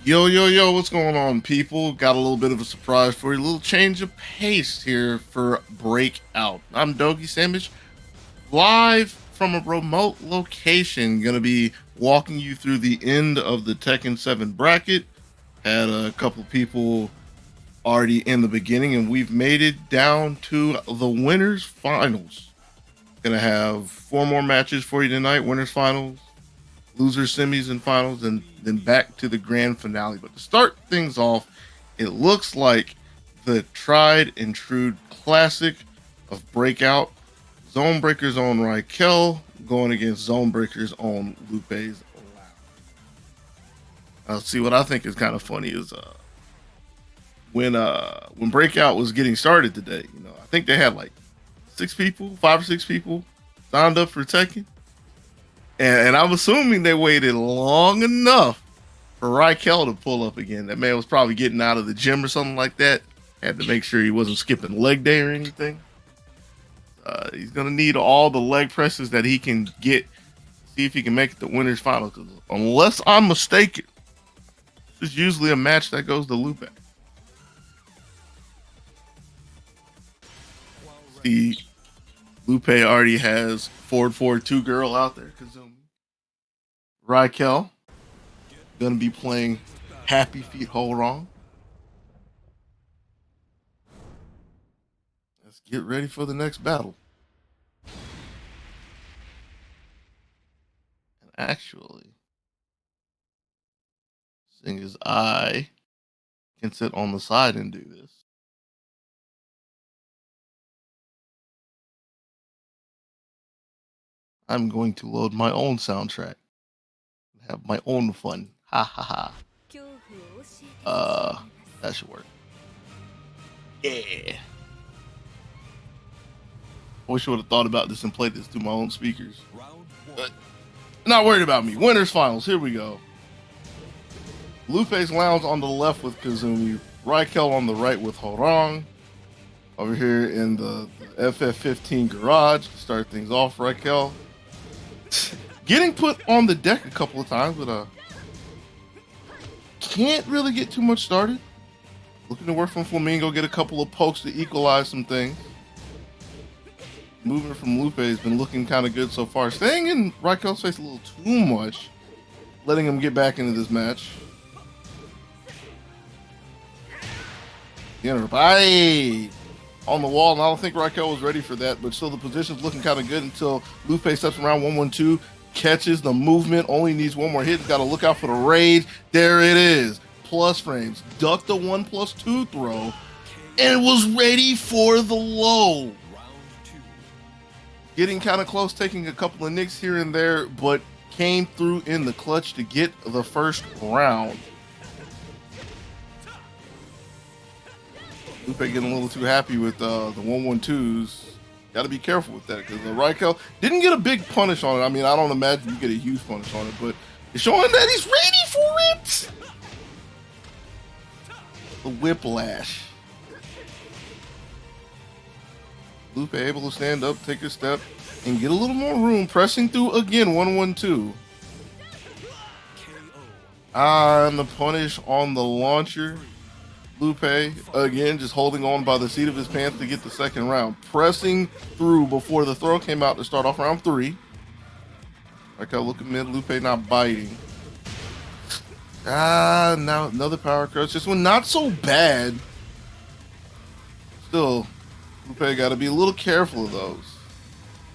Yo, yo, yo, what's going on, people? Got a little bit of a surprise for you. A little change of pace here for Breakout. I'm Dogi Sandwich, live from a remote location. Gonna be walking you through the end of the Tekken 7 bracket. Had a couple people already in the beginning, and we've made it down to the winners finals. Gonna have four more matches for you tonight. Winners finals, losers semis and finals, and then back to the grand finale. But to start things off, it looks like the tried and true classic of Breakout, Zone Breaker's own Raquel going against Zone Breaker's own Lupe's Loud. See, what I think is kind of funny is when Breakout was getting started today, I think they had like six people, five or six people signed up for Tekken. And I'm assuming they waited long enough for Raquel to pull up again. That man was probably getting out of the gym or something like that. Had to make sure he wasn't skipping leg day or anything. He's going to need all the leg presses that he can get. See if he can make it to winners final. Because unless I'm mistaken, this is usually a match that goes to Lupe. See, Lupe already has forward 4-2 girl out there. Kazumi. Raquel gonna be playing Happy Feet Hold Wrong. Let's get ready for the next battle. And actually, seeing as I can sit on the side and do this, I'm going to load my own soundtrack and have my own fun. Ha ha ha. That should work. Yeah. I wish I would have thought about this and played this through my own speakers. But not worried about me. Winners finals. Here we go. Lupe's Lounge on the left with Kazumi. Raquel on the right with Horang. Over here in the FF15 garage to start things off. Raquel getting put on the deck a couple of times, but can't really get too much started. Looking to work from Flamingo, get a couple of pokes to equalize some things. Movement from Lupe has been looking kind of good so far. Staying in Raquel's face a little too much, letting him get back into this match. Bye on the wall, and I don't think Raquel was ready for that, but still the position's looking kind of good until Lupe steps around 1-1-2, catches the movement, only needs one more hit. He's got to look out for the rage. There it is. Plus frames. Ducked the 1+2 throw and was ready for the low. Getting kind of close, taking a couple of nicks here and there, but came through in the clutch to get the first round. Lupe getting a little too happy with the 1-1-2s. Got to be careful with that because Raquel didn't get a big punish on it. I mean, I don't imagine you get a huge punish on it, but it's showing that he's ready for it. The whiplash. Lupe able to stand up, take a step, and get a little more room, pressing through again, 1-1-2. And the punish on the launcher. Lupe, again, just holding on by the seat of his pants to get the second round. Pressing through before the throw came out to start off round 3. Raquel looking mid, Lupe not biting. Now another power crush. This one not so bad. Still, Lupe got to be a little careful of those.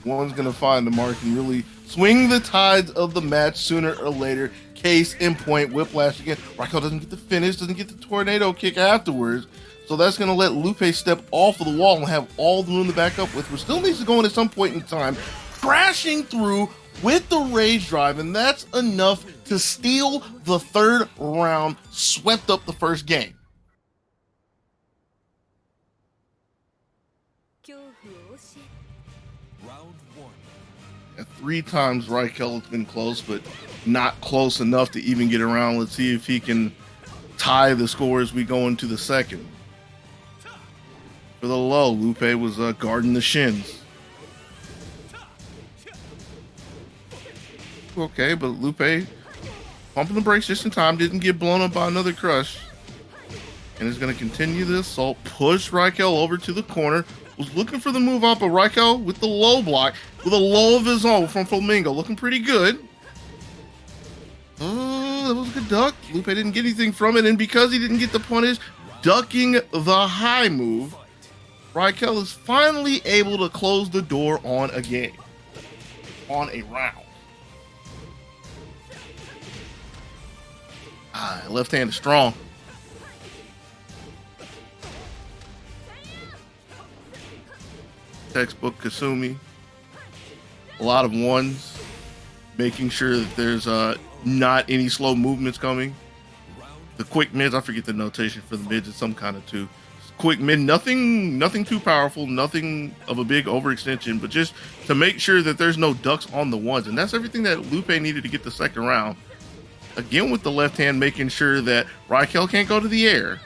One's going to find the mark and really swing the tides of the match sooner or later. Case in point, whiplash again. Raquel doesn't get the finish, doesn't get the tornado kick afterwards. So that's going to let Lupe step off of the wall and have all the room to back up with, but still needs to go in at some point in time. Crashing through with the rage drive, and that's enough to steal the third round, swept up the first game. Round 1. At 3 times Raquel has been close, but not close enough to even get around. Let's see if he can tie the score as we go into the second. For the low, Lupe was guarding the shins. Okay, but Lupe pumping the brakes just in time, didn't get blown up by another crush, and is going to continue the assault, push Raquel over to the corner, was looking for the move up, but Raquel with the low block, with a low of his own from Flamingo, looking pretty good. Oh, that was a good duck. Lupe didn't get anything from it, and because he didn't get the punish, ducking the high move, Raquel is finally able to close the door on a game, on a round. Left hand is strong. Textbook Kasumi. A lot of ones, making sure that there's not any slow movements coming. The quick mids, I forget the notation for the mids, it's some kind of two. Quick mid, nothing too powerful, nothing of a big overextension, but just to make sure that there's no ducks on the ones. And that's everything that Lupe needed to get the second round. Again with the left hand, making sure that Raquel can't go to the air.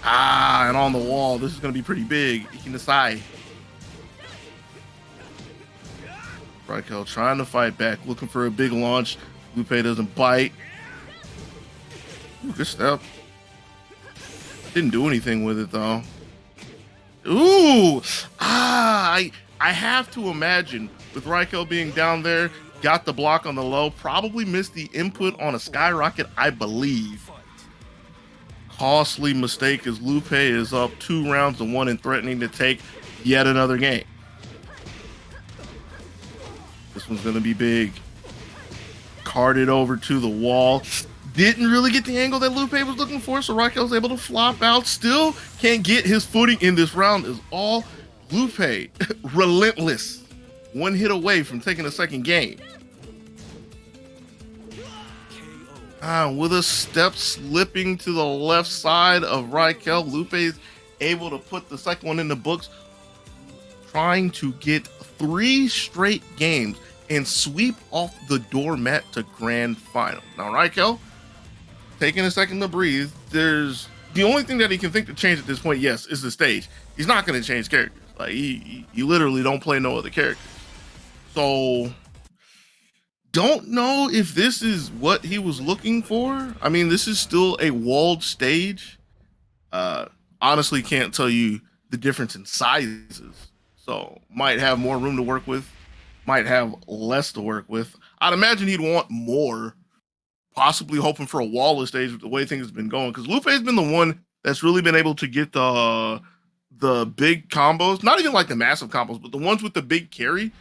And on the wall, this is going to be pretty big. Ikinasai. Raquel trying to fight back, looking for a big launch. Lupe doesn't bite. Ooh, good step. Didn't do anything with it though. Ooh, I have to imagine with Raquel being down there, got the block on the low, probably missed the input on a skyrocket, I believe. Costly mistake as Lupe is up 2 rounds to 1 and threatening to take yet another game. This one's gonna be big. Carted over to the wall. Didn't really get the angle that Lupe was looking for, so Raquel's able to flop out. Still can't get his footing in this round is all. Lupe, relentless. 1 hit away from taking a second game. With a step slipping to the left side of Raquel, Lupe's able to put the second one in the books, trying to get 3 straight games and sweep off the doormat to grand final. Now Raquel, taking a second to breathe, there's the only thing that he can think to change at this point, yes, is the stage. He's not going to change characters. Like he literally don't play no other characters. So don't know if this is what he was looking for. I mean, this is still a walled stage. Honestly, can't tell you the difference in sizes. So might have more room to work with, might have less to work with. I'd imagine he'd want more, possibly hoping for a wall stage with the way things have been going. Because Lupe has been the one that's really been able to get the big combos, not even like the massive combos, but the ones with the big carry,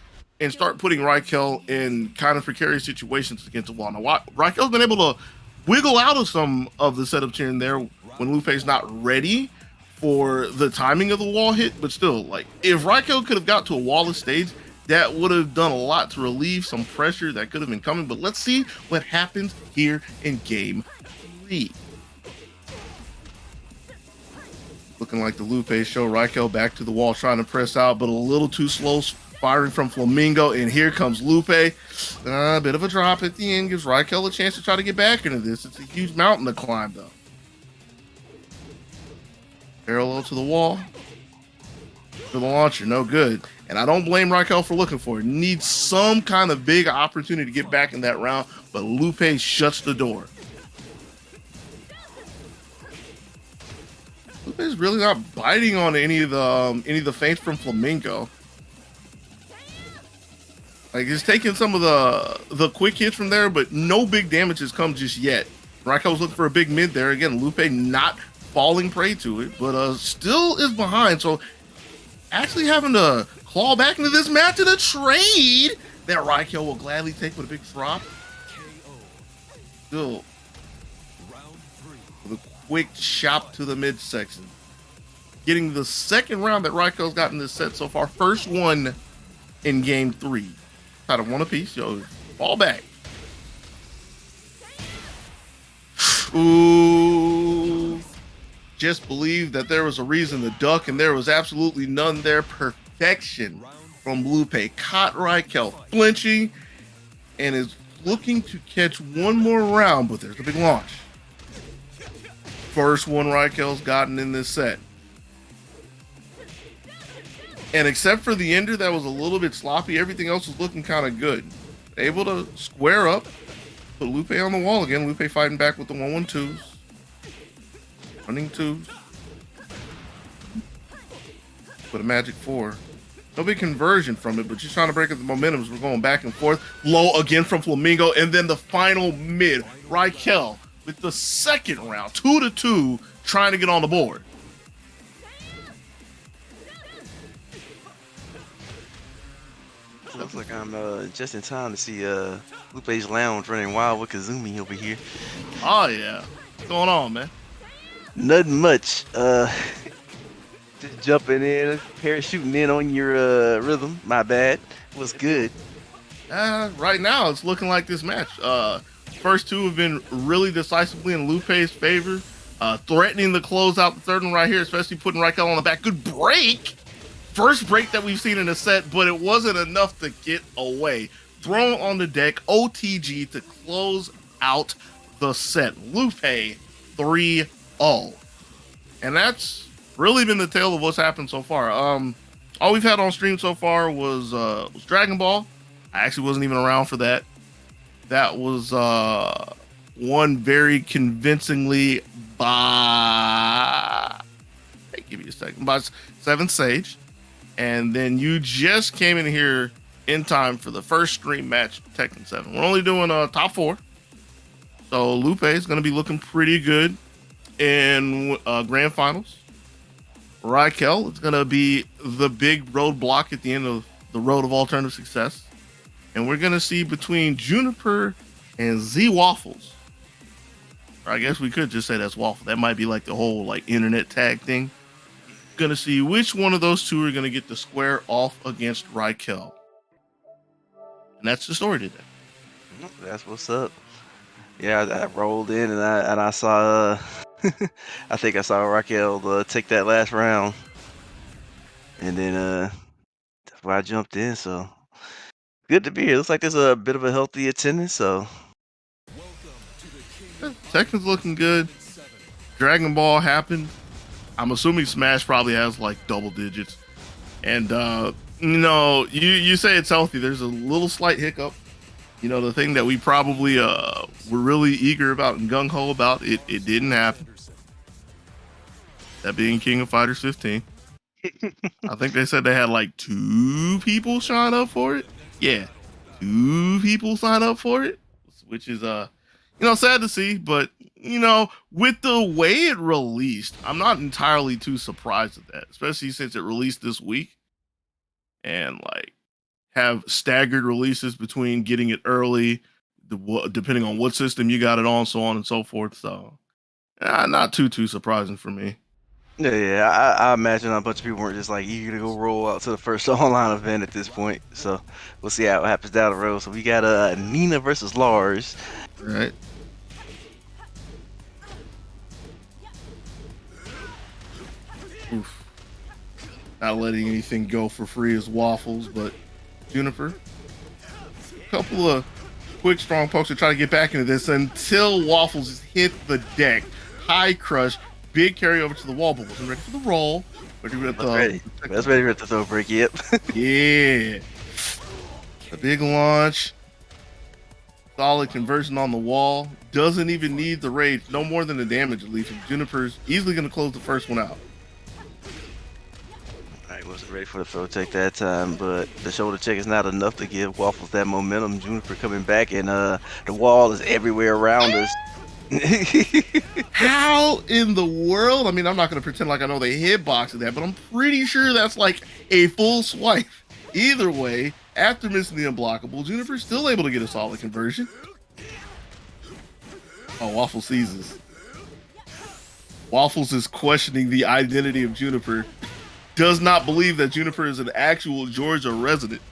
and start putting Raquel in kind of precarious situations against the wall. Now, Raquel's been able to wiggle out of some of the setups here and there when Lupe's not ready for the timing of the wall hit, but still, like, if Raquel could have got to a wall stage, that would have done a lot to relieve some pressure that could have been coming. But let's see what happens here in game 3. Looking like the Lupe show. Raquel back to the wall, trying to press out, but a little too slow, firing from Flamingo. And here comes Lupe. A bit of a drop at the end, gives Raquel a chance to try to get back into this. It's a huge mountain to climb, though. Parallel to the wall. For the launcher, no good. And I don't blame Raquel for looking for it. Needs some kind of big opportunity to get back in that round, but Lupe shuts the door. Lupe's really not biting on any of the feints from Flamingo. Like, he's taking some of the quick hits from there, but no big damage has come just yet. Raquel's looking for a big mid there. Again, Lupe not falling prey to it, but still is behind. So actually having to claw back into this match in a trade that Raquel will gladly take with a big drop. Still with a quick chop to the midsection. Getting the second round that Raquel's got in this set so far. First one in game 3. Had a 1 apiece. Yo, fall back. Ooh. Just believed that there was a reason to duck, and there was absolutely none there. Perfection from Lupe. Caught Raquel flinching and is looking to catch one more round, but there's a big launch. First one Raquel's gotten in this set. And except for the ender that was a little bit sloppy, everything else was looking kind of good. Able to square up, put Lupe on the wall again. Lupe fighting back with the 1-1-2s. Running 2s. Put a magic 4. No big conversion from it, but just trying to break up the momentum. We're going back and forth. Low again from Flamingo, and then the final mid. Raquel with the second round, 2-2, trying to get on the board. Looks like I'm just in time to see Lupe's Lounge running wild with Kazumi over here. Oh yeah, what's going on, man? Nothing much. Just jumping in, parachuting in on your rhythm. My bad. Was good. Right now, it's looking like this match. First two have been really decisively in Lupe's favor. Threatening to close out the third one right here, especially putting Raquel on the back. Good break. First break that we've seen in a set, but it wasn't enough to get away. Thrown on the deck, OTG to close out the set. Lupe 3-0. And that's really been the tale of what's happened so far. All we've had on stream so far was Dragon Ball. I actually wasn't even around for that. That was won very convincingly by, hey, give me a second, by 7 Sage. And then you just came in here in time for the first stream match, Tekken 7. We're only doing top 4. So Lupe is going to be looking pretty good in grand finals. Raquel is going to be the big roadblock at the end of the road of alternative success. And we're going to see between Juniper and Z Waffles. Or I guess we could just say that's Waffle. That might be like the whole like internet tag thing. Going to see which one of those two are going to get the square off against Raquel. And that's the story today. That's what's up. Yeah, I rolled in and I saw I think I saw Raquel take that last round, and then that's why I jumped in. So good to be here. Looks like there's a bit of a healthy attendance. So Tekken's looking good. Dragon Ball happened. I'm assuming Smash probably has like double digits. And you say it's healthy. There's a little slight hiccup. You know, the thing that we probably were really eager about and gung-ho about, it didn't happen. That being King of Fighters 15. I think they said they had like 2 people sign up for it. Yeah, 2 people sign up for it, which is sad to see. But with the way it released, I'm not entirely too surprised at that, especially since it released this week and like have staggered releases between getting it early, depending on what system you got it on, so on and so forth. So, not too surprising for me. Yeah, I imagine a bunch of people weren't just like eager to go roll out to the first online event at this point. So we'll see how it happens down the road. So we got Nina versus Lars. All right. Oof. Not letting anything go for free as Waffles, but Juniper. A couple of quick, strong pokes to try to get back into this until Waffles just hit the deck. High crush, big carry over to the wall, but wasn't ready for the roll. That's ready for the throw break, yep. Yeah. A big launch. Solid conversion on the wall. Doesn't even need the rage. No more than the damage relief. And Juniper's easily going to close the first one out. Wasn't ready for the throw check that time, but the shoulder check is not enough to give Waffles that momentum. Juniper coming back, and the wall is everywhere around us. How in the world? I mean, I'm not going to pretend like I know the hitbox of that, but I'm pretty sure that's like a full swipe. Either way, after missing the unblockable, Juniper's still able to get a solid conversion. Oh, Waffles seizes. Waffles is questioning the identity of Juniper. Does not believe that Juniper is an actual Georgia resident.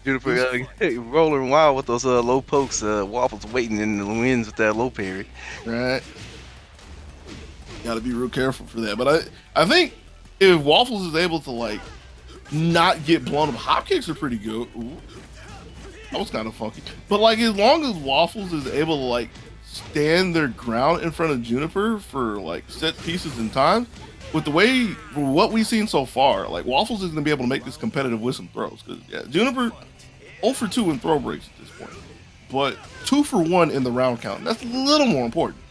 Juniper rolling wild with those low pokes. Waffles waiting in the winds with that low parry. Right. Got to be real careful for that. But I think if Waffles is able to like not get blown up, hop kicks are pretty good. Ooh, that was kind of funky. But like as long as Waffles is able to like stand their ground in front of Juniper for like set pieces and times. With the way, what we've seen so far, like Waffles is going to be able to make this competitive with some throws. Because Juniper 0 for 2 in throw breaks at this point. but 2 for 1 in the round count. That's a little more important.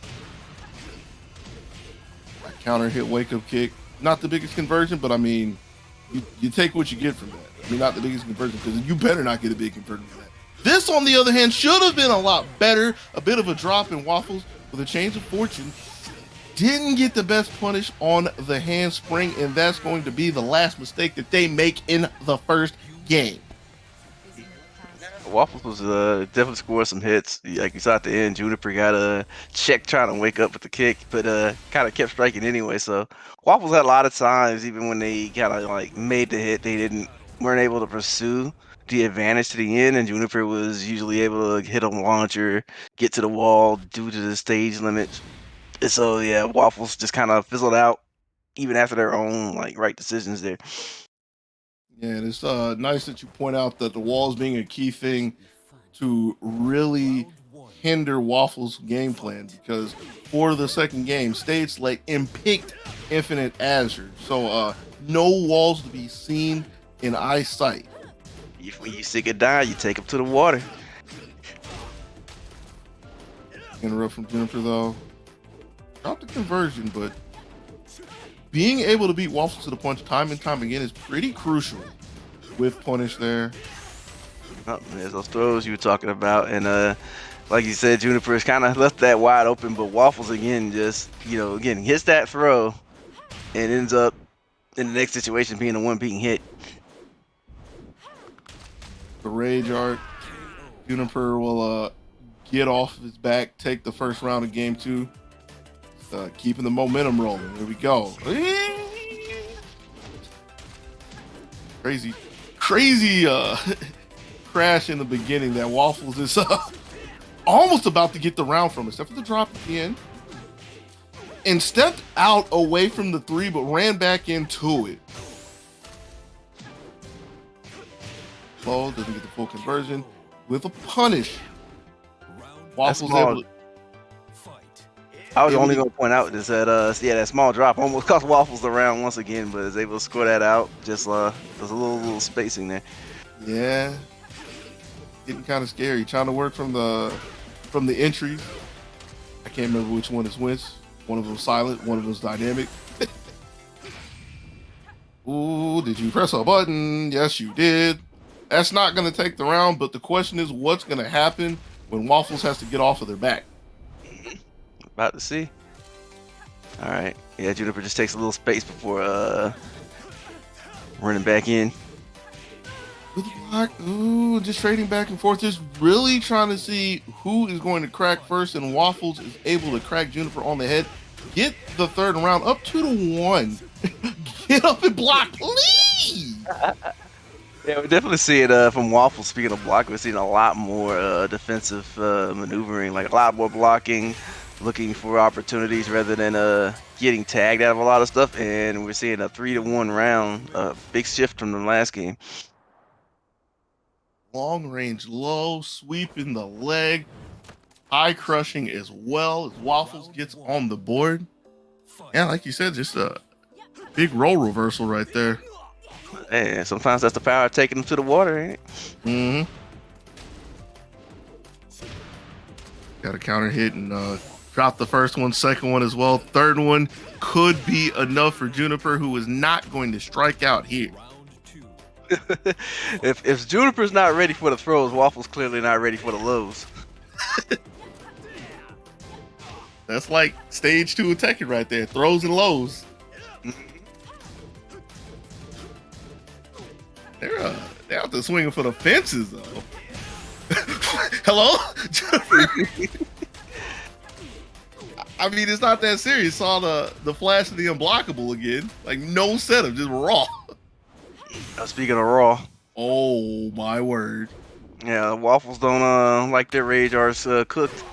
That counter hit wake up kick. Not the biggest conversion, but I mean, you take what you get from that. I mean, not the biggest conversion because you better not get a big conversion from that. This, on the other hand, should have been a lot better. A bit of a drop in Waffles with a change of fortune. Didn't get the best punish on the handspring, and that's going to be the last mistake that they make in the first game. Waffles was definitely scored some hits. Like you saw at the end, Juniper got a check trying to wake up with the kick, but kind of kept striking anyway. So Waffles had a lot of times, even when they kind of like made the hit, they weren't able to pursue the advantage to the end, and Juniper was usually able to hit a launcher, get to the wall due to the stage limits. And so yeah, Waffles just kind of fizzled out, even after their own like right decisions there. Yeah, and it's nice that you point out that the walls being a key thing to really hinder Waffles' game plan because for the second game, stayed late and picked Infinite Azure. So no walls to be seen in eyesight. When you see it die, you take them to the water. Interrupt from Juniper though. Not the conversion, but being able to beat Waffles to the punch time and time again is pretty crucial with punish there. Oh, there's those throws you were talking about, and like you said, Juniper has kind of left that wide open, but Waffles again just again hits that throw and ends up in the next situation being a one being hit. The rage art, Juniper will get off of his back, take the first round of game 2. Keeping the momentum rolling. Here we go. Crazy crash in the beginning that Waffles is almost about to get the round from, except for the drop at the end. And stepped out away from the 3, but ran back into it. Low doesn't get the full conversion with a punish. Waffles able to. I was only going to point out is that that small drop almost cost Waffles the round once again, but is able to score that out. Just there's a little spacing there. Yeah, getting kind of scary. Trying to work from the entries. I can't remember which one is which. One of them silent, one of them's dynamic. Ooh, did you press a button? Yes, you did. That's not going to take the round, but the question is what's going to happen when Waffles has to get off of their back. About to see. All right. Yeah, Juniper just takes a little space before running back in. With the block, ooh, just trading back and forth. Just really trying to see who is going to crack first, and Waffles is able to crack Juniper on the head. Get the third round up 2-1. Get up and block, please. Yeah, we definitely see it from Waffles. Speaking of blocking, we're seeing a lot more defensive maneuvering, like a lot more blocking, looking for opportunities rather than getting tagged out of a lot of stuff. And we're seeing a 3-1 round, big shift from the last game. Long range low, sweeping the leg, high crushing as well as Waffles gets on the board. Yeah, like you said, just a big role reversal right there. Hey, sometimes that's the power of taking them to the water, ain't it? Mm-hmm. Got a counter hit and drop the first one, second one as well. Third one could be enough for Juniper, who is not going to strike out here. if Juniper's not ready for the throws, Waffles clearly not ready for the lows. That's like stage 2 of Tekken right there. Throws and lows. They're out there swinging for the fences, though. Hello? I mean, it's not that serious. Saw the flash of the unblockable again. Like, no setup, just raw. Speaking of raw. Oh, my word. Yeah, Waffles don't like their rage arts cooked.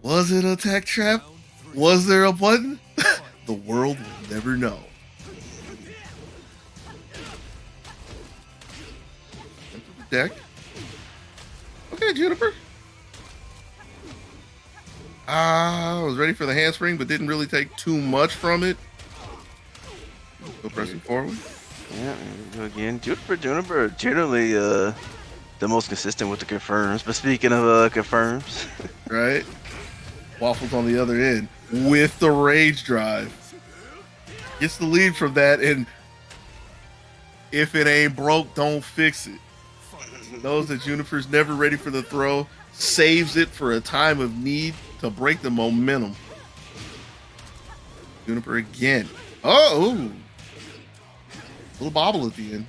Was it a tech trap? Was there a button? The world will never know. Deck. Okay, Juniper. I was ready for the handspring, but didn't really take too much from it. Still pressing forward. Yeah, again, Juniper generally the most consistent with the confirms. But speaking of confirms, Right? Waffles on the other end with the rage drive. Gets the lead from that, and if it ain't broke, don't fix it. Knows that Juniper's never ready for the throw, saves it for a time of need to break the momentum. Juniper again. Oh, little bobble at the end.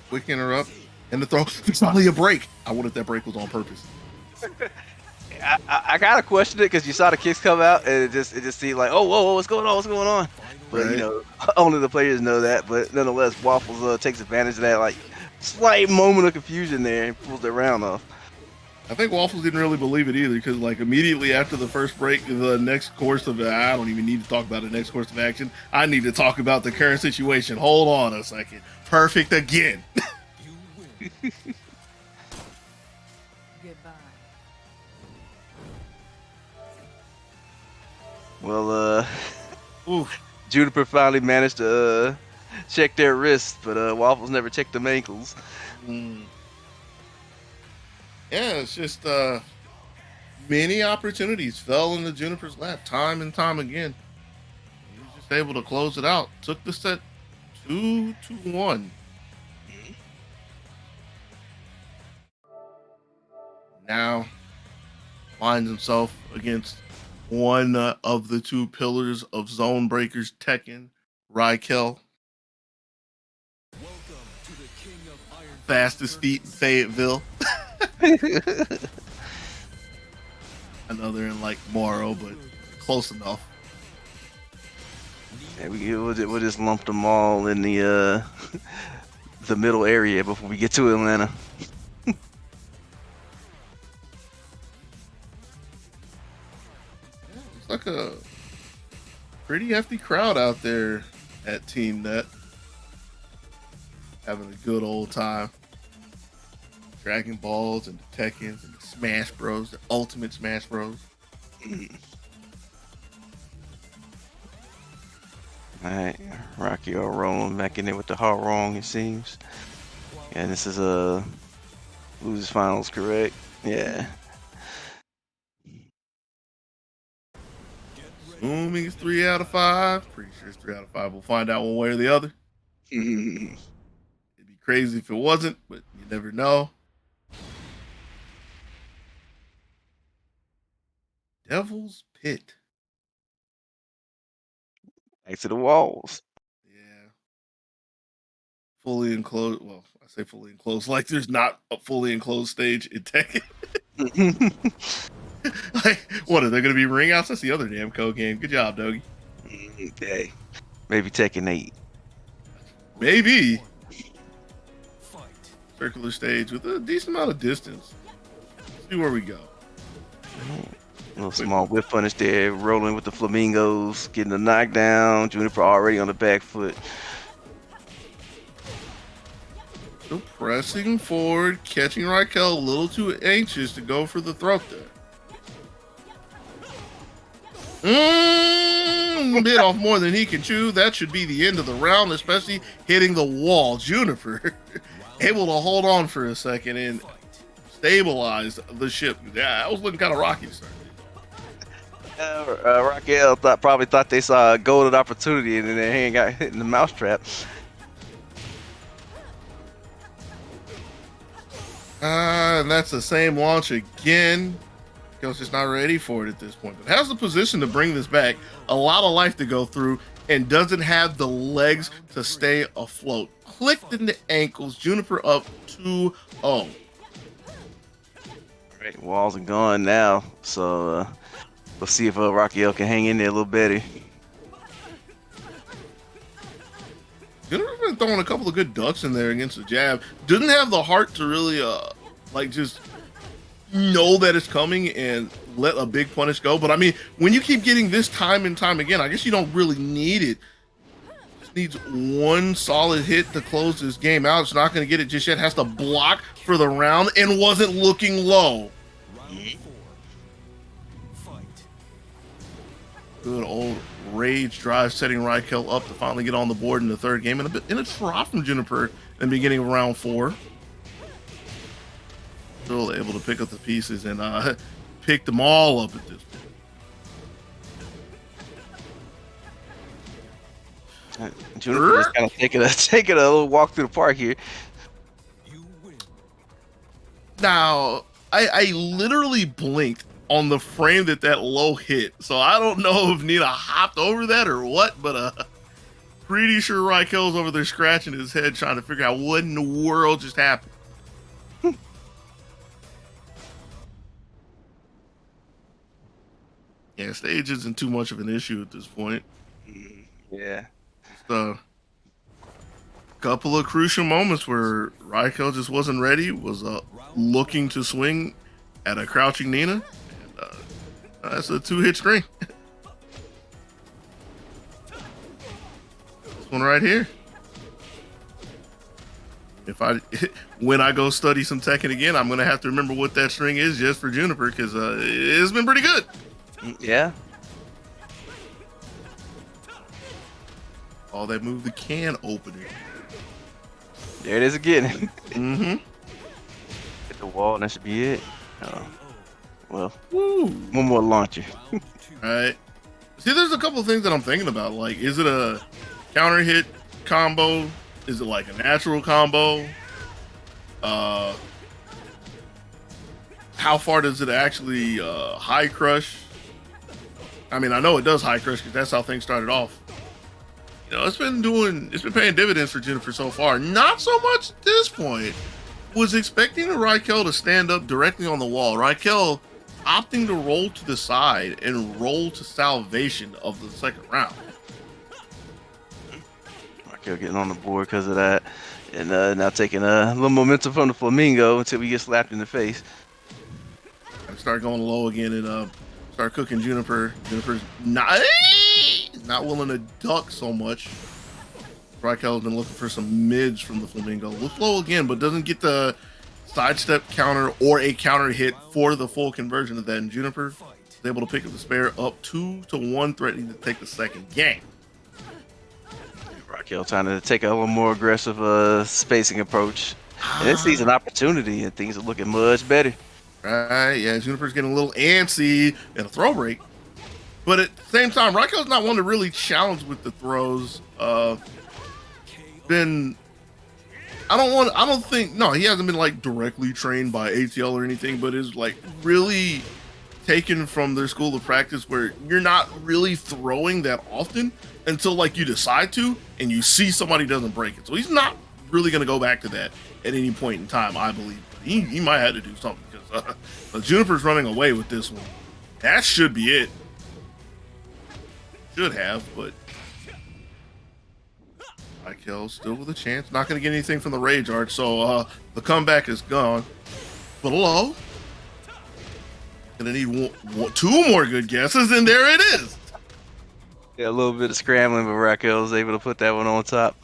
Quick interrupt and the throw. It's finally a break. I wanted that break was on purpose. I gotta question it because you saw the kicks come out and it just seemed like, oh, whoa, what's going on, what's going on? But Right. only the players know that. But nonetheless, Waffles takes advantage of that like slight moment of confusion there and pulls the round off. I think Waffles didn't really believe it either because, like, immediately after the first break, the next course of I don't even need to talk about the next course of action. I need to talk about the current situation. Hold on a second. Perfect again. Goodbye. Well, Oof. Juniper finally managed to check their wrists, but Waffles never checked them ankles. Mm. Yeah, it's just many opportunities fell into Juniper's lap time and time again. He was just able to close it out. Took the set 2-1. Now finds himself against one of the two pillars of Zone Breakers, Tekken, Raquel. Fastest feet in Fayetteville. Another in like Morrow, but close enough. Yeah, we'll just lump them all in the the middle area before we get to Atlanta. It's like a pretty hefty crowd out there at Team Net. Having a good old time. Dragon Balls and the Tekkens and the Smash Bros, the Ultimate Smash Bros. Alright, Rocky or rolling back in there with the hard wrong, it seems. And this is a losers finals, correct? Yeah. Assuming it's 3 out of 5. Pretty sure it's 3 out of 5. We'll find out one way or the other. It'd be crazy if it wasn't, but you never know. Devil's Pit. Back to the walls. Yeah. Fully enclosed. Well, I say fully enclosed. Like there's not a fully enclosed stage in Tekken. Like, what are they going to be ring outs? That's the other damn code game. Good job, Dogie. Okay. Maybe Tekken 8. Maybe. Circular stage with a decent amount of distance. Let's see where we go. A little small whip punish there, rolling with the flamingos, getting a knockdown. Juniper already on the back foot. Still pressing forward, catching Raquel a little too anxious to go for the throat there. Bit off more than he can chew. That should be the end of the round, especially hitting the wall. Juniper able to hold on for a second and stabilize the ship. Yeah, that was looking kind of rocky to start. Raquel probably thought they saw a golden opportunity, and then their hand got hit in the mousetrap. And that's the same launch again. Raquel's just not ready for it at this point. But has the position to bring this back. A lot of life to go through, and doesn't have the legs to stay afloat. Clicked in the ankles. Juniper up 2-0. Right, walls are gone now, so we'll see if Raquel can hang in there a little better. Juniper's been throwing a couple of good ducks in there against the jab. Doesn't have the heart to really like just know that it's coming and let a big punish go. But I mean, when you keep getting this time and time again, I guess you don't really need it. Just needs one solid hit to close this game out. It's not going to get it just yet. Has to block for the round and wasn't looking low. Good old rage drive, setting Raquel up to finally get on the board in the third game, and a drop from Juniper in the beginning of round 4. Still able to pick up the pieces and pick them all up at this point. Juniper just kind of taking a little walk through the park here. Now, I literally blinked on the frame that low hit, so I don't know if Nina hopped over that or what, but pretty sure Raquel's over there scratching his head trying to figure out what in the world just happened. Yeah, stage isn't too much of an issue at this point. Yeah. Just a couple of crucial moments where Raquel just wasn't ready, was looking to swing at a crouching Nina. And that's a 2-hit string. This one right here. When I go study some Tekken again, I'm gonna have to remember what that string is just for Juniper, because it's been pretty good. Yeah. Oh, that move, the can opener. There it is again. Mm-hmm. Hit the wall, and that should be it. Well, Woo. one more launcher. All right. See, there's a couple of things that I'm thinking about. Like, is it a counter hit combo? Is it like a natural combo? How far does it actually high crush? I mean, I know it does high crush because that's how things started off. You know, it's been paying dividends for Juniper so far. Not so much at this point. Was expecting Raquel to stand up directly on the wall. Raquel opting to roll to the side and roll to salvation of the second round. Raquel getting on the board because of that. And now taking a little momentum from the Flamingo until we get slapped in the face. I start going low again and start cooking Juniper. Juniper's not willing to duck so much. Raquel's been looking for some mids from the Flamingo. Looks low again, but doesn't get the sidestep counter or a counter hit for the full conversion of that. And Juniper is able to pick up the spare, up 2-1, threatening to take the second game. Raquel trying to take a little more aggressive spacing approach. And this sees an opportunity, and things are looking much better. Right, yeah, Juniper's getting a little antsy and a throw break. But at the same time, Raquel's not one to really challenge with the throws. He hasn't been like directly trained by ATL or anything, but is like really taken from their school of practice where you're not really throwing that often until like you decide to and you see somebody doesn't break it. So he's not really going to go back to that at any point in time, I believe. He might have to do something because Juniper's running away with this one. That should be it. Should have, but Raquel still with a chance. Not going to get anything from the Rage Art, so the comeback is gone. But low. Gonna need two more good guesses, and there it is. Yeah, a little bit of scrambling, but Raquel was able to put that one on top.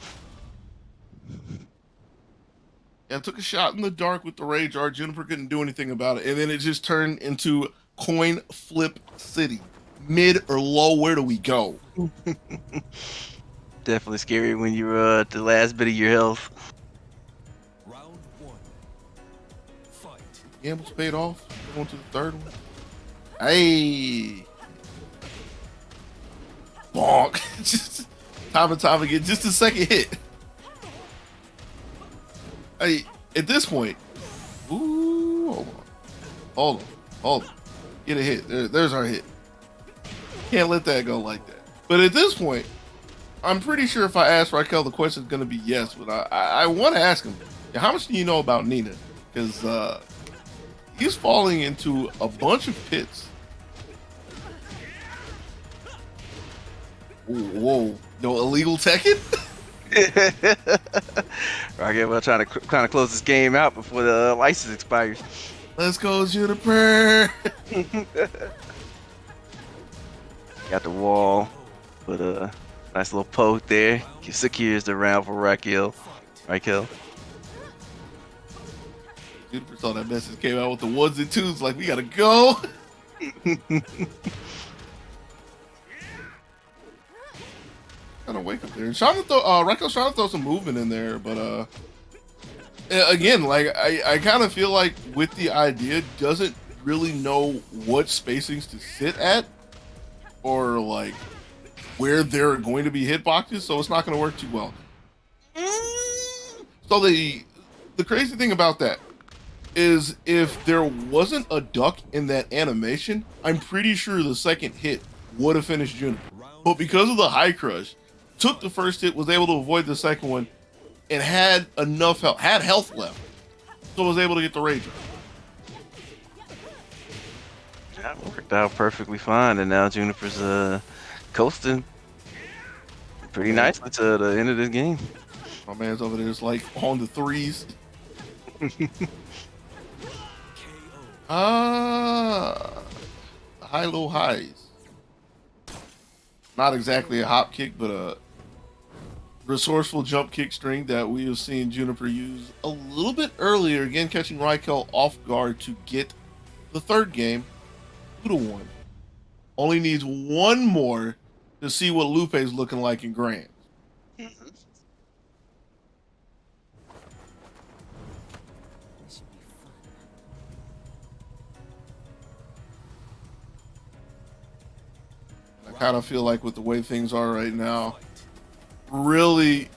Yeah, took a shot in the dark with the Rage Art. Juniper couldn't do anything about it, and then it just turned into coin flip city. Mid or low, where do we go? Definitely scary when you're at the last bit of your health. Round 1. Fight. Gambles paid off. Going to the third one. Hey. Bonk. Just time and time again. Just a second hit. Hey, at this point. Ooh, hold on. Get a hit. There's our hit. Can't let that go like that. But at this point, I'm pretty sure if I ask Raquel, the question is going to be yes. But I want to ask him, how much do you know about Nina? Because he's falling into a bunch of pits. Whoa. No illegal Tekken? Raquel trying to kind of close this game out before the license expires. Let's go, Juniper. Got the wall, but nice little poke there. Secures the round for Raquel. Juniper saw that message, came out with the ones and twos, like, we gotta go. kind of wake up there. And Raquel's trying to throw some movement in there, but again, like I kind of feel like with the idea, doesn't really know what spacings to sit at, or like where there are going to be hitboxes, so it's not going to work too well. So the crazy thing about that is if there wasn't a duck in that animation, I'm pretty sure the second hit would have finished Juniper. But because of the high crush, took the first hit, was able to avoid the second one, and had enough health, had health left, so was able to get the rage. That worked out perfectly fine, and now Juniper's coasting pretty nicely to the end of this game. My man's over there is like on the threes. High-low highs. Not exactly a hop kick, but a resourceful jump kick string that we have seen Juniper use a little bit earlier. Again, catching Raquel off guard to get the third game 2-1. Only needs one more to see what Lupe's looking like in Grand. I kind of feel like with the way things are right now, really,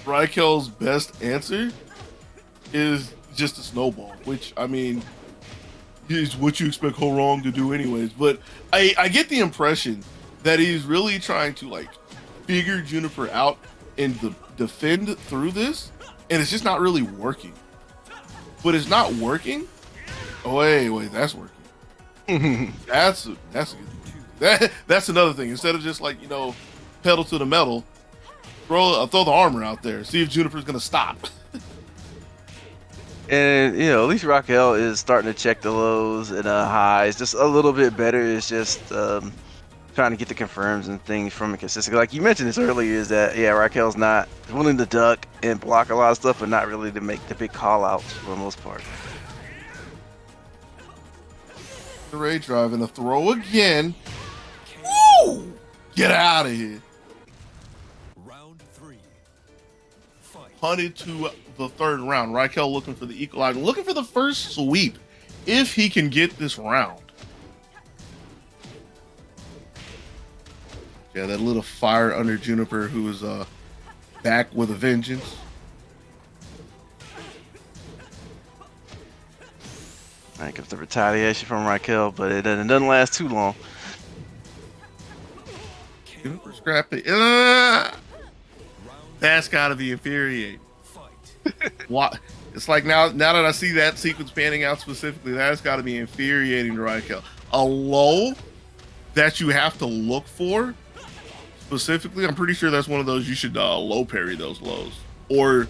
Raquel's best answer is just a snowball, which, I mean, is what you expect Ho Rong to do anyways. But I get the impression that he's really trying to, like, figure Juniper out and defend through this, and it's just not really working. But it's not working. Oh, wait, that's working. That's a good thing. That's another thing. Instead of just, like, you know, pedal to the metal, throw the armor out there. See if Juniper's gonna stop. And you know, at least Raquel is starting to check the lows and highs just a little bit better. It's just trying to get the confirms and things from it consistently. Like you mentioned this earlier, is that Raquel's not willing to duck and block a lot of stuff, but not really to make the big call outs for the most part. The rage drive and a throw again. Woo! Get out of here. Round 3. Fight. Punted to the third round. Raquel looking for the equalizer, looking for the first sweep if he can get this round. Yeah, that little fire under Juniper, who is back with a vengeance. I think it's the retaliation from Raquel, but it doesn't last too long. Juniper scrapping. That's got to be infuriating. What? It's like now that I see that sequence panning out specifically, that's got to be infuriating to Raquel. A low that you have to look for specifically, I'm pretty sure that's one of those you should low parry those lows, or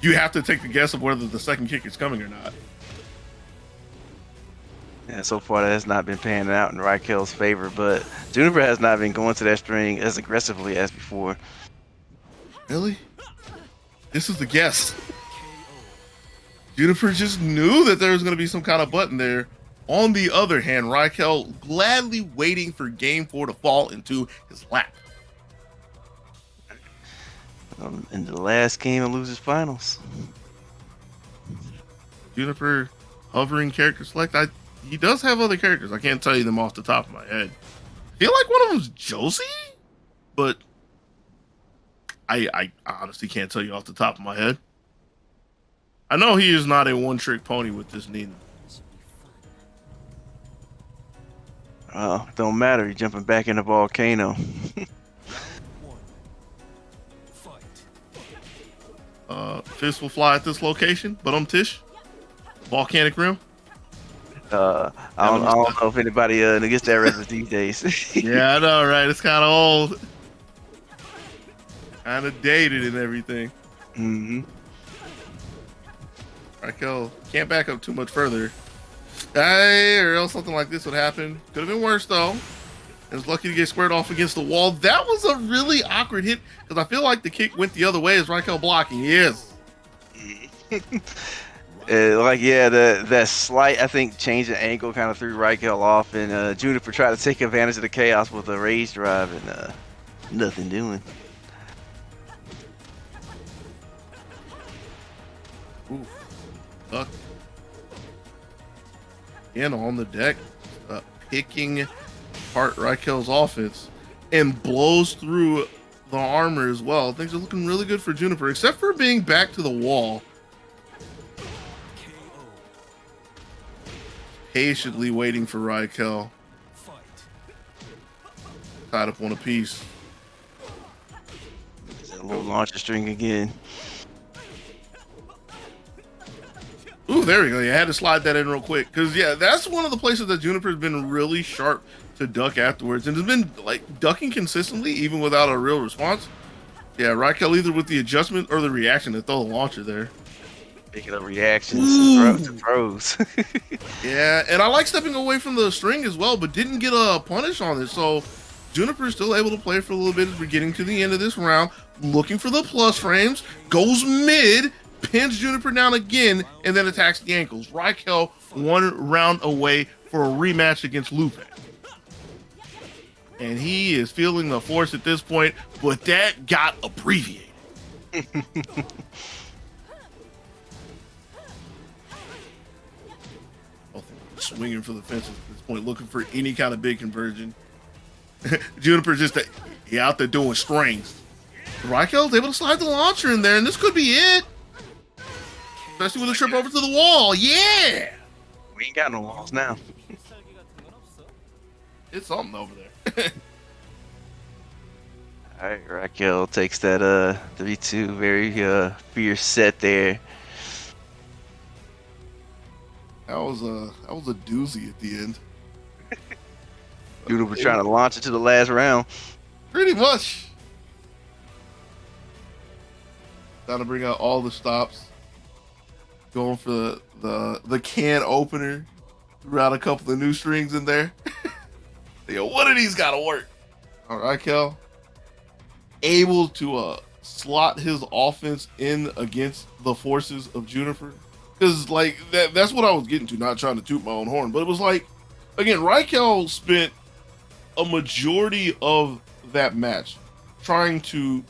you have to take the guess of whether the second kick is coming or not. Yeah, so far that has not been panning out in Raquel's favor, but Juniper has not been going to that string as aggressively as before. Really? This is the guess. Juniper just knew that there was going to be some kind of button there. On the other hand, Raquel gladly waiting for game 4 to fall into his lap. In the last game of Losers Finals. Juniper hovering character select. He does have other characters. I can't tell you them off the top of my head. I feel like one of them's Josie, but I honestly can't tell you off the top of my head. I know he is not a one-trick pony with this Nina. Don't matter. You're jumping back in the volcano. Fist will fly at this location, but Tish. Volcanic Rim. I don't know if anybody gets that reference these days. Yeah, I know, right? It's kind of old. Kind of dated and everything. Mm-hmm. Raquel can't back up too much further. Or else something like this would happen. Could have been worse, though. It was lucky to get squared off against the wall. That was a really awkward hit, because I feel like the kick went the other way as Raquel blocking. Yes. That slight, I think, change of angle kind of threw Raquel off, and Juniper tried to take advantage of the chaos with a rage drive, and Nothing doing. Ooh, duck. Again on the deck, picking apart Raquel's offense and blows through the armor as well. Things are looking really good for Juniper, except for being back to the wall. KO. Patiently waiting for Raquel. Fight. Tied up on a piece. That little launcher string again. Ooh, there we go. You had to slide that in real quick. Because, yeah, that's one of the places that Juniper's been really sharp to duck afterwards. And has been, like, ducking consistently, even without a real response. Yeah, Raquel either with the adjustment or the reaction to throw the launcher there. Picking up reactions and throws. Yeah, and I like stepping away from the string as well, but didn't get a punish on it. So Juniper's still able to play for a little bit as we're getting to the end of this round. Looking for the plus frames. Goes mid. Pins Juniper down again, and then attacks the ankles. Raquel 1 round away for a rematch against Lupe. And he is feeling the force at this point, but that got abbreviated. Swinging for the fences at this point, looking for any kind of big conversion. Juniper just he out there doing strings. Raquel's able to slide the launcher in there, and this could be it. Especially with a trip over to the wall. Yeah! We ain't got no walls now. It's something over there. Alright, Raquel takes that 3-2 very fierce set there. That was a doozy at the end. Juniper trying to launch it to the last round. Pretty much. Trying to bring out all the stops. Going for the can opener. Threw out a couple of new strings in there. Yo, one of these gotta work. All right, Kel. Able to slot his offense in against the forces of Juniper. Because like that's what I was getting to, not trying to toot my own horn. But it was like, again, Raquel spent a majority of that match trying to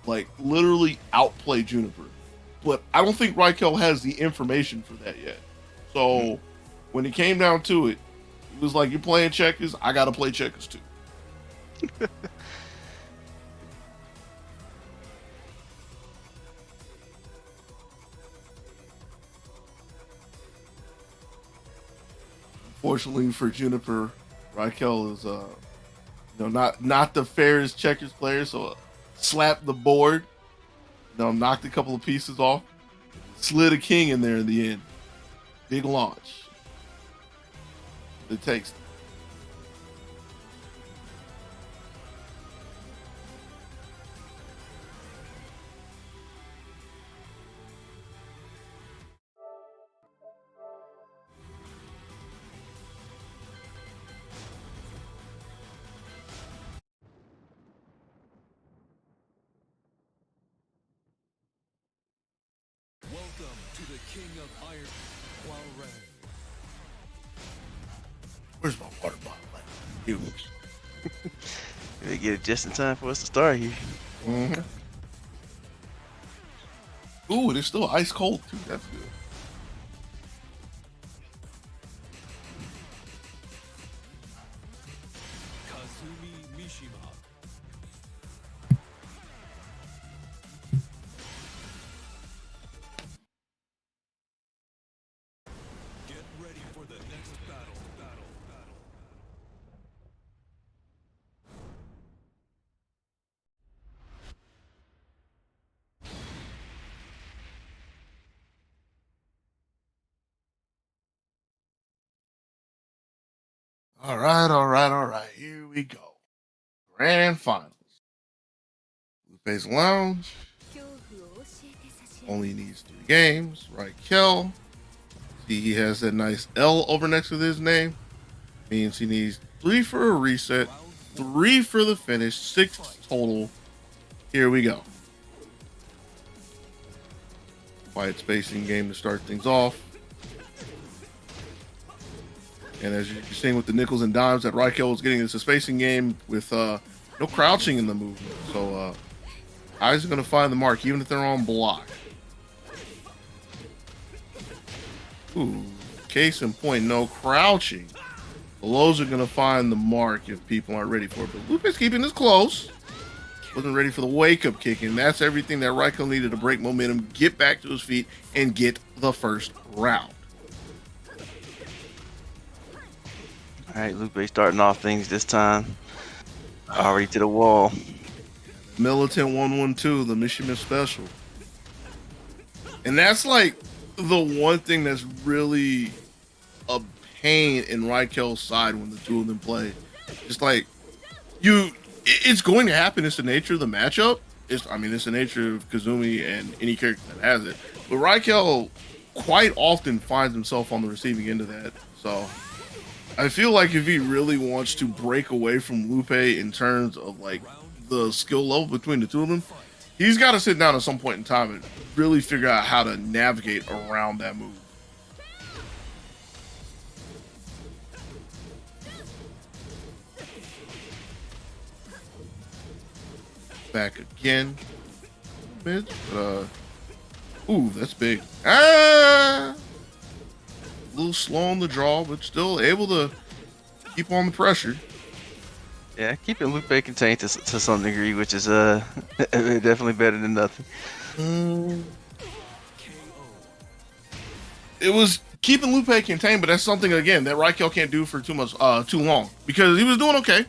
like literally outplay Juniper. But I don't think Raquel has the information for that yet. So when it came down to it, it was like, you're playing checkers, I gotta play checkers too. Fortunately for Juniper, Raquel is not the fairest checkers player, so slapped the board, knocked a couple of pieces off, slid a king in there in the end. Big launch. It takes. Welcome to the King of Iron, Huarang. Where's my water bottle? Huge. They get it just in time for us to start here. Mm-hmm. Ooh, it's still ice cold too. That's good. Kazumi Mishima. Get ready for the next battle. All right. Here we go. Grand finals. Lupe's Lounge. Only needs 3 games. Raquel. See, he has that nice L over next to his name. Means he needs 3 for a reset, 3 for the finish, 6 total. Here we go. Quiet spacing game to start things off. And as you're seeing with the nickels and dimes that Raquel was getting, it's a spacing game with No crouching in the movement. So eyes are gonna find the mark even if they're on block. Ooh, case in point, no crouching. The lows are gonna find the mark if people aren't ready for it. But Lupe's keeping this close. Wasn't ready for the wake-up kick, and that's everything that Raiko needed to break momentum, get back to his feet, and get the first round. All right, Lupe starting off things this time. Already to the wall. Militant 112, the Mishima special. And that's like the one thing that's really a pain in Raikel's side when the two of them play. Just like it's going to happen. It's the nature of the matchup. It's the nature of Kazumi and any character that has it. But Raikel quite often finds himself on the receiving end of that. So I feel like if he really wants to break away from Lupe in terms of like the skill level between the two of them, he's got to sit down at some point in time and really figure out how to navigate around that move. Back again. Mid, but, ooh, that's big. A little slow on the draw, but still able to keep on the pressure. Yeah, keeping Lupe contained to some degree, which is definitely better than nothing. It was keeping Lupe contained, but that's something again that Raikel can't do for too long because he was doing okay.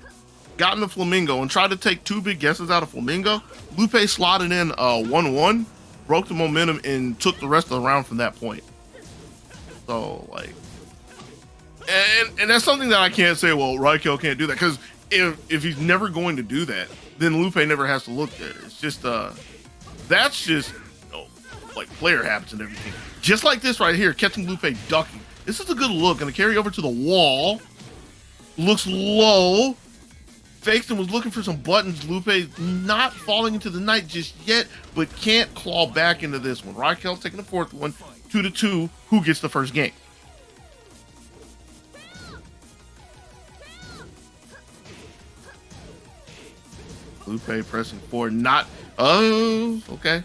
Got into Flamingo and tried to take two big guesses out of Flamingo. Lupe slotted in 1-1, broke the momentum, and took the rest of the round from that point. So like, and that's something that I can't say. Well, Raikel can't do that because if he's never going to do that, then Lupe never has to look there. It's just that's just like player habits and everything. Just like this right here, catching Lupe ducking. This is a good look. Gonna carry over to the wall. Looks low. Fakes and was looking for some buttons. Lupe not falling into the night just yet, but can't claw back into this one. Raikel's taking the fourth one, 2-2. Who gets the first game? Lupe pressing forward, not. Oh, okay.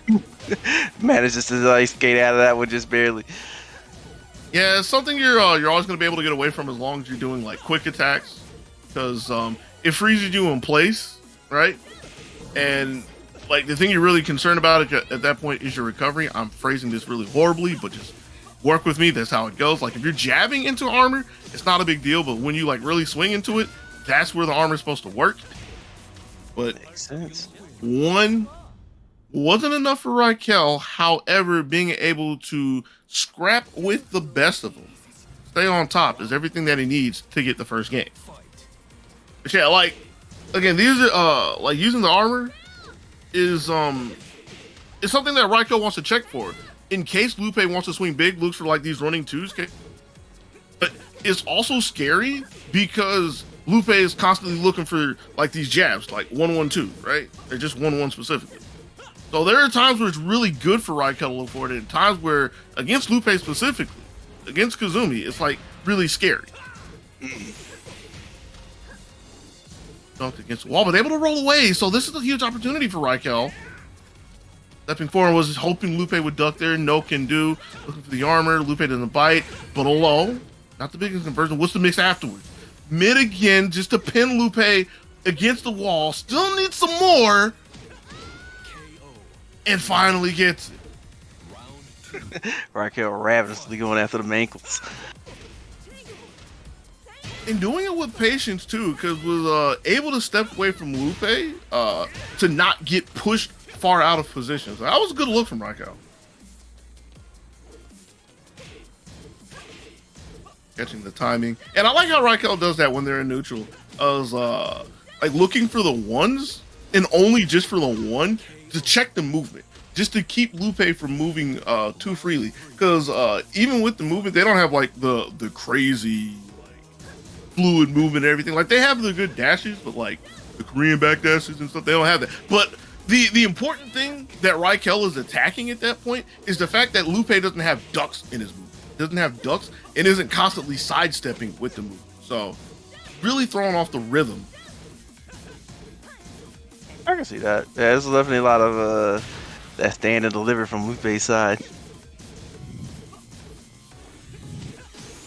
Manages to skate out of that one just barely. Yeah, it's something you're always going to be able to get away from as long as you're doing like quick attacks, because it freezes you in place, right? And like the thing you're really concerned about at that point is your recovery. I'm phrasing this really horribly, but just work with me. That's how it goes. Like if you're jabbing into armor, it's not a big deal, but when you like really swing into it, that's where the armor's supposed to work. But Makes sense. one wasn't enough for Raikel. However, being able to scrap with the best of them, stay on top, is everything that he needs to get the first game. But yeah, like again, these are like using the armor is something that Raikel wants to check for in case Lupe wants to swing big, looks for like these running twos. But it's also scary because Lupe is constantly looking for like these jabs, like 1-1-2, right? They're just 1-1 specifically. So there are times where it's really good for Raikel to look for it, and times where against Lupe specifically, against Kazumi, it's like really scary. Dunked against the wall, but able to roll away. So this is a huge opportunity for Raikel. Stepping forward, was hoping Lupe would duck there. No can do. Looking for the armor. Lupe doesn't bite, but a low. Not the biggest conversion. What's the mix afterwards? Mid again, just to pin Lupe against the wall. Still needs some more. And finally gets it. Raikel ravenously going after the ankles. And doing it with patience too, because was able to step away from Lupe to not get pushed far out of position. So that was a good look from Raikel. Catching the timing. And I like how Raikel does that when they're in neutral. As like looking for the ones and only just for the one to check the movement. Just to keep Lupe from moving too freely. Because even with the movement, they don't have like the crazy fluid movement and everything. Like they have the good dashes, but like the Korean back dashes and stuff, they don't have that. But the important thing that Raikel is attacking at that point is the fact that Lupe doesn't have ducks in his movement. Doesn't have ducks and isn't constantly sidestepping with the movement. So really throwing off the rhythm. I can see that. Yeah, there's definitely a lot of that stand and deliver from Lupe's side.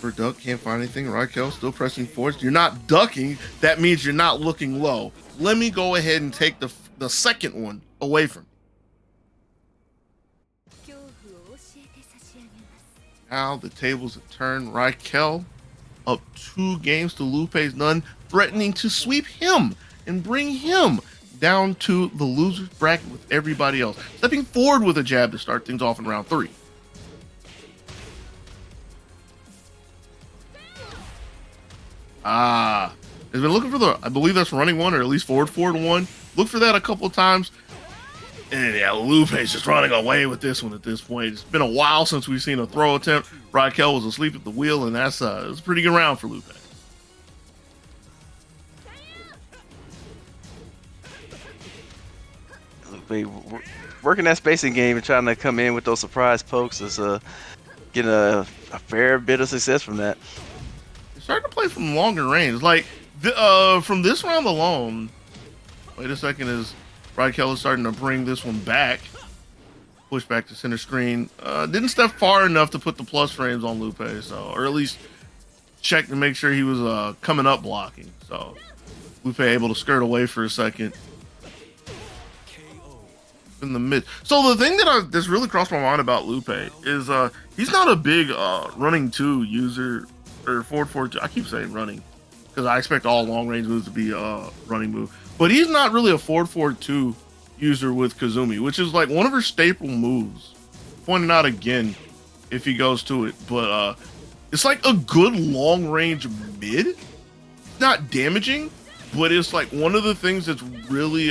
For duck, can't find anything. Raquel still pressing forward. You're not ducking. That means you're not looking low. Let me go ahead and take the second one away from you. Now the tables have turned. Raquel up 2 games to Lupe's none, threatening to sweep him and bring him down to the loser's bracket with everybody else. Stepping forward with a jab to start things off in round 3. Has been looking for I believe that's running one, or at least forward one. Look for that a couple of times. And yeah, Lupe's just running away with this one at this point. It's been a while since we've seen a throw attempt. Raquel was asleep at the wheel, and it's a pretty good round for Lupe. Lupe working that spacing game and trying to come in with those surprise pokes is getting a fair bit of success from that. Starting to play from longer range. Like, from this round alone, wait a second, is Raquel is starting to bring this one back. Push back to center screen. Didn't step far enough to put the plus frames on Lupe, so, or at least check to make sure he was coming up blocking. So Lupe able to skirt away for a second. In the mid. So the thing that's really crossed my mind about Lupe is he's not a big running 2 user, or forward 2. I keep saying running because I expect all long range moves to be a running move, but he's not really a forward 2 user with Kazumi, which is like one of her staple moves. Pointing out again if he goes to it, but it's like a good long range mid. Not damaging, but it's like one of the things that's really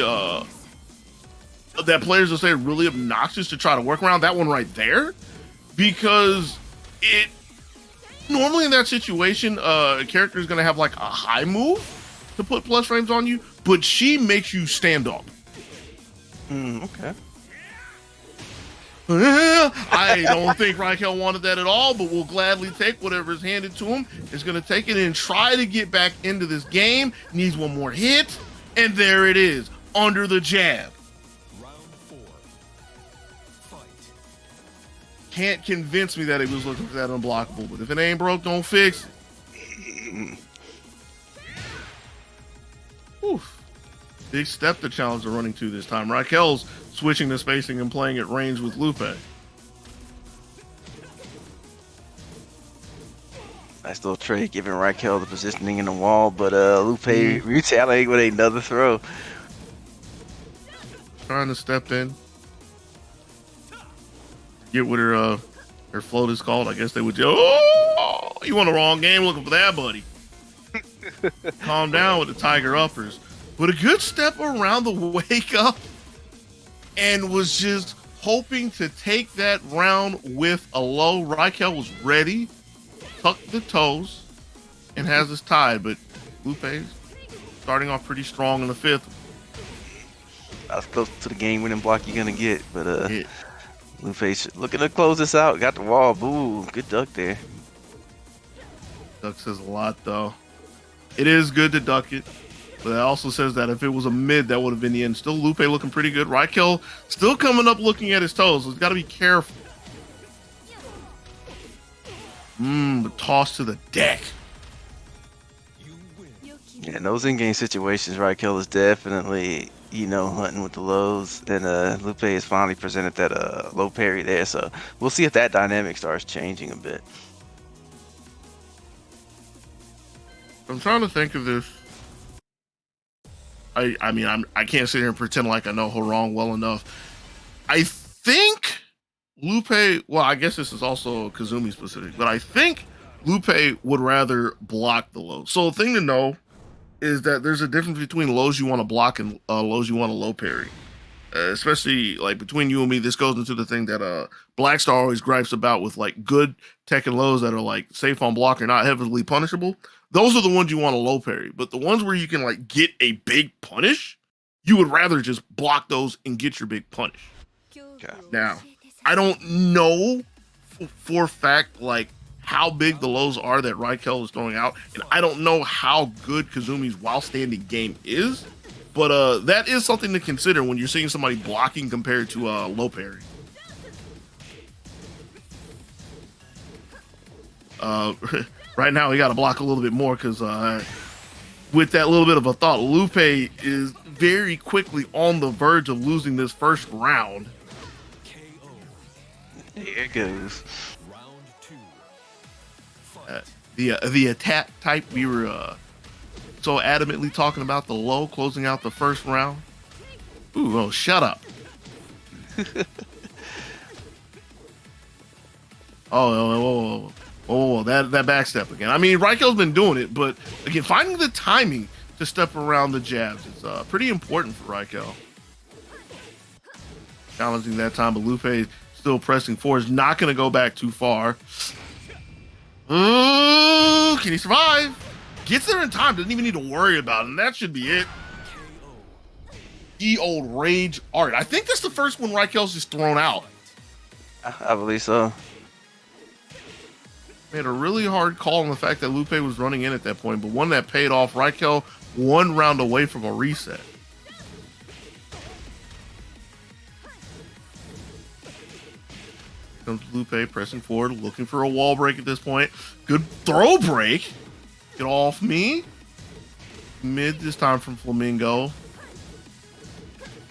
that players will say really obnoxious to try to work around. That one right there, because it normally in that situation, a character is going to have like a high move to put plus frames on you, but she makes you stand up. Okay. I don't think Raquel wanted that at all, but will gladly take whatever is handed to him. Is going to take it and try to get back into this game. Needs one more hit, and there it is, under the jab. Can't convince me that he was looking for that unblockable, but if it ain't broke, don't fix it. Oof. Big step to challenge the running 2 this time. Raquel's switching the spacing and playing at range with Lupe. Nice little trade giving Raquel the positioning in the wall, but Lupe retaliating with another throw. Trying to step in. Get what her float is called. I guess they would. Oh, you won the wrong game looking for that, buddy. Calm down with the tiger uppers. But a good step around the wake up, and was just hoping to take that round with a low. Raquel was ready, tucked the toes, and has us tied. But Lupe starting off pretty strong in the 5th. That's close to the game-winning block you're gonna get, but Lupe looking to close this out. Got the wall. Boo. Good duck there. Duck says a lot, though. It is good to duck it, but it also says that if it was a mid, that would have been the end. Still Lupe looking pretty good. Raquel still coming up looking at his toes. So he's got to be careful. But toss to the deck. Yeah, in those in-game situations, Raquel is definitely, hunting with the lows, and Lupe has finally presented that low parry there, so we'll see if that dynamic starts changing a bit. I'm trying to think of this. I mean, I can't sit here and pretend like I know Horong well enough. I think Lupe, well, I guess this is also Kazumi specific, but I think Lupe would rather block the low. So the thing to know is that there's a difference between lows you want to block and lows you want to low parry. Especially like between you and me, this goes into the thing that Blackstar always gripes about with like good Tekken lows that are like safe on block or not heavily punishable. Those are the ones you want to low parry. But the ones where you can like get a big punish, you would rather just block those and get your big punish. Okay. Now, I don't know for a fact like how big the lows are that Raquel is throwing out, and I don't know how good Kazumi's while standing game is, But that is something to consider when you're seeing somebody blocking compared to low parry. Right now we got to block a little bit more because with that little bit of a thought, Lupe is very quickly on the verge of losing this first round. KO. Here it goes. Round 2. The attack type we were so adamantly talking about, the low, closing out the first round. Ooh, oh, shut up. Oh, that backstep again. I mean, Raikel's been doing it, but again, finding the timing to step around the jabs is pretty important for Raikel. Challenging that time, but Lupe still pressing forward. Is not going to go back too far. Ooh, can he survive? Gets there in time, doesn't even need to worry about it, and that should be it. Ye old rage art. I think that's the first one Raikel's just thrown out. I believe so. Made a really hard call on the fact that Lupe was running in at that point, but one that paid off. Raikel 1 round away from a reset. Comes Lupe pressing forward, looking for a wall break at this point. Good throw break. Get off me. Mid this time from Flamingo.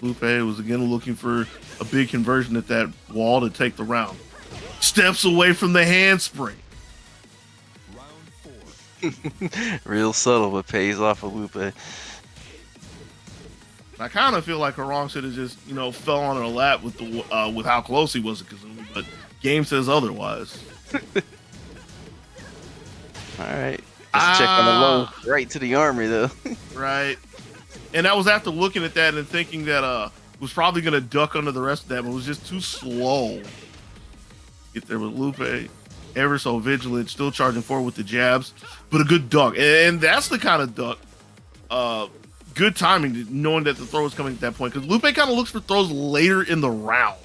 Lupe was again looking for a big conversion at that wall to take the round. Steps away from the handspring. Round 4. Real subtle, but pays off for Lupe. I kind of feel like Harong should have just, fell on her lap with the with how close he was to Kazumi, but game says otherwise. All right. Just check on the low. Right to the armory, though. Right. And that was after looking at that and thinking that was probably going to duck under the rest of that, but it was just too slow. Get there with Lupe. Ever so vigilant, still charging forward with the jabs, but a good duck. And that's the kind of duck. Good timing, knowing that the throw was coming at that point, because Lupe kind of looks for throws later in the round.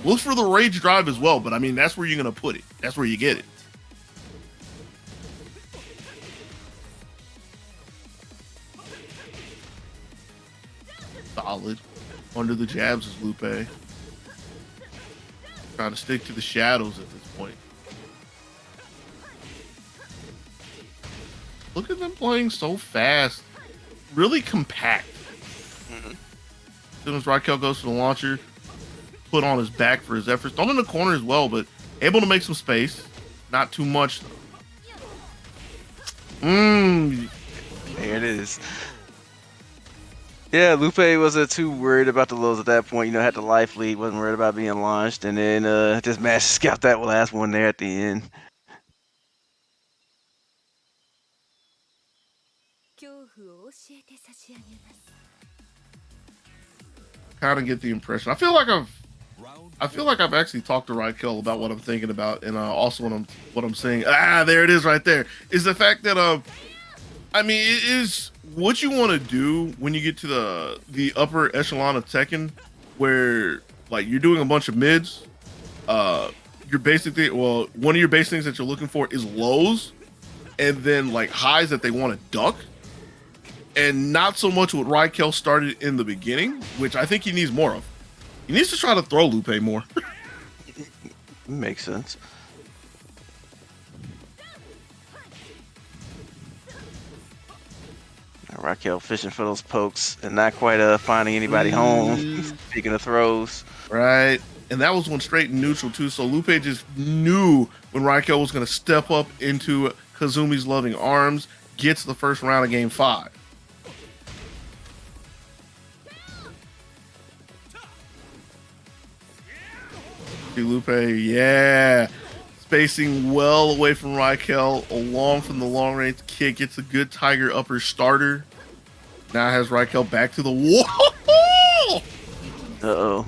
Looks for the rage drive as well, but I mean, that's where you're going to put it. That's where you get it. Solid. Under the jabs is Lupe. Trying to stick to the shadows at this point. Look at them playing so fast. Really compact. Mm-hmm. As soon as Raikel goes to the launcher, put on his back for his efforts. Thrown in the corner as well, but able to make some space. Not too much. There it is. Yeah, Lupe wasn't too worried about the lows at that point. Had the life lead, wasn't worried about being launched, and then just managed to scout that last one there at the end. Kind of get the impression. I feel like I've actually talked to Raikel about what I'm thinking about, and also what I'm saying. There it is, right there. Is the fact that I mean, it is what you want to do when you get to the upper echelon of Tekken, where like you're doing a bunch of mids. You're basically one of your base things that you're looking for is lows, and then like highs that they want to duck. And not so much what Raikel started in the beginning, which I think he needs more of. He needs to try to throw Lupe more. Makes sense. Raikel fishing for those pokes and not quite finding anybody home. Speaking of throws. Right. And that was one straight and neutral too. So Lupe just knew when Raikel was going to step up into Kazumi's loving arms, gets the first round of game 5. Lupe, yeah. Spacing well away from Raikel, along from the long range kick, gets a good Tiger upper starter. Now has Raikel back to the wall. Uh-oh.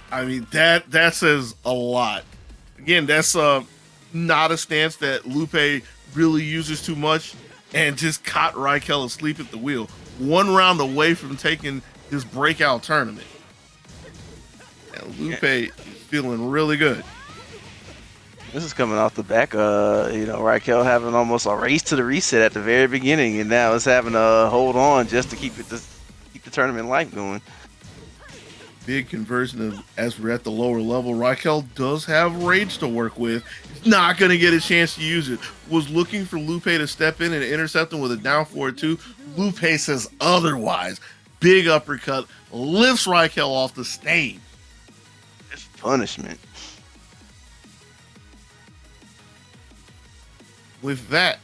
I mean, that says a lot. Again, that's not a stance that Lupe really uses too much, and just caught Raikel asleep at the wheel. 1 round away from taking this breakout tournament. And Lupe is feeling really good. This is coming off the back, Raquel having almost a race to the reset at the very beginning, and now it's having to hold on just to keep keep the tournament life going. Big conversion of as we're at the lower level. Raquel does have rage to work with. He's not going to get a chance to use it. Was looking for Lupe to step in and intercept him with a down forward two. Lupe says otherwise. Big uppercut lifts Raquel off the stage. It's punishment. With that,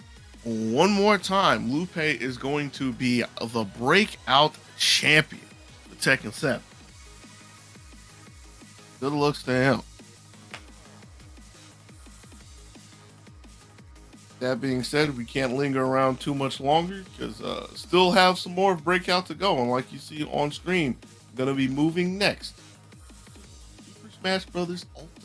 one more time, Lupe is going to be the breakout champion for Tekken 7. Good looks to him. That being said, we can't linger around too much longer because still have some more Breakout to go. And like you see on screen, I'm going to be moving next. Super Smash Bros. Ultimate.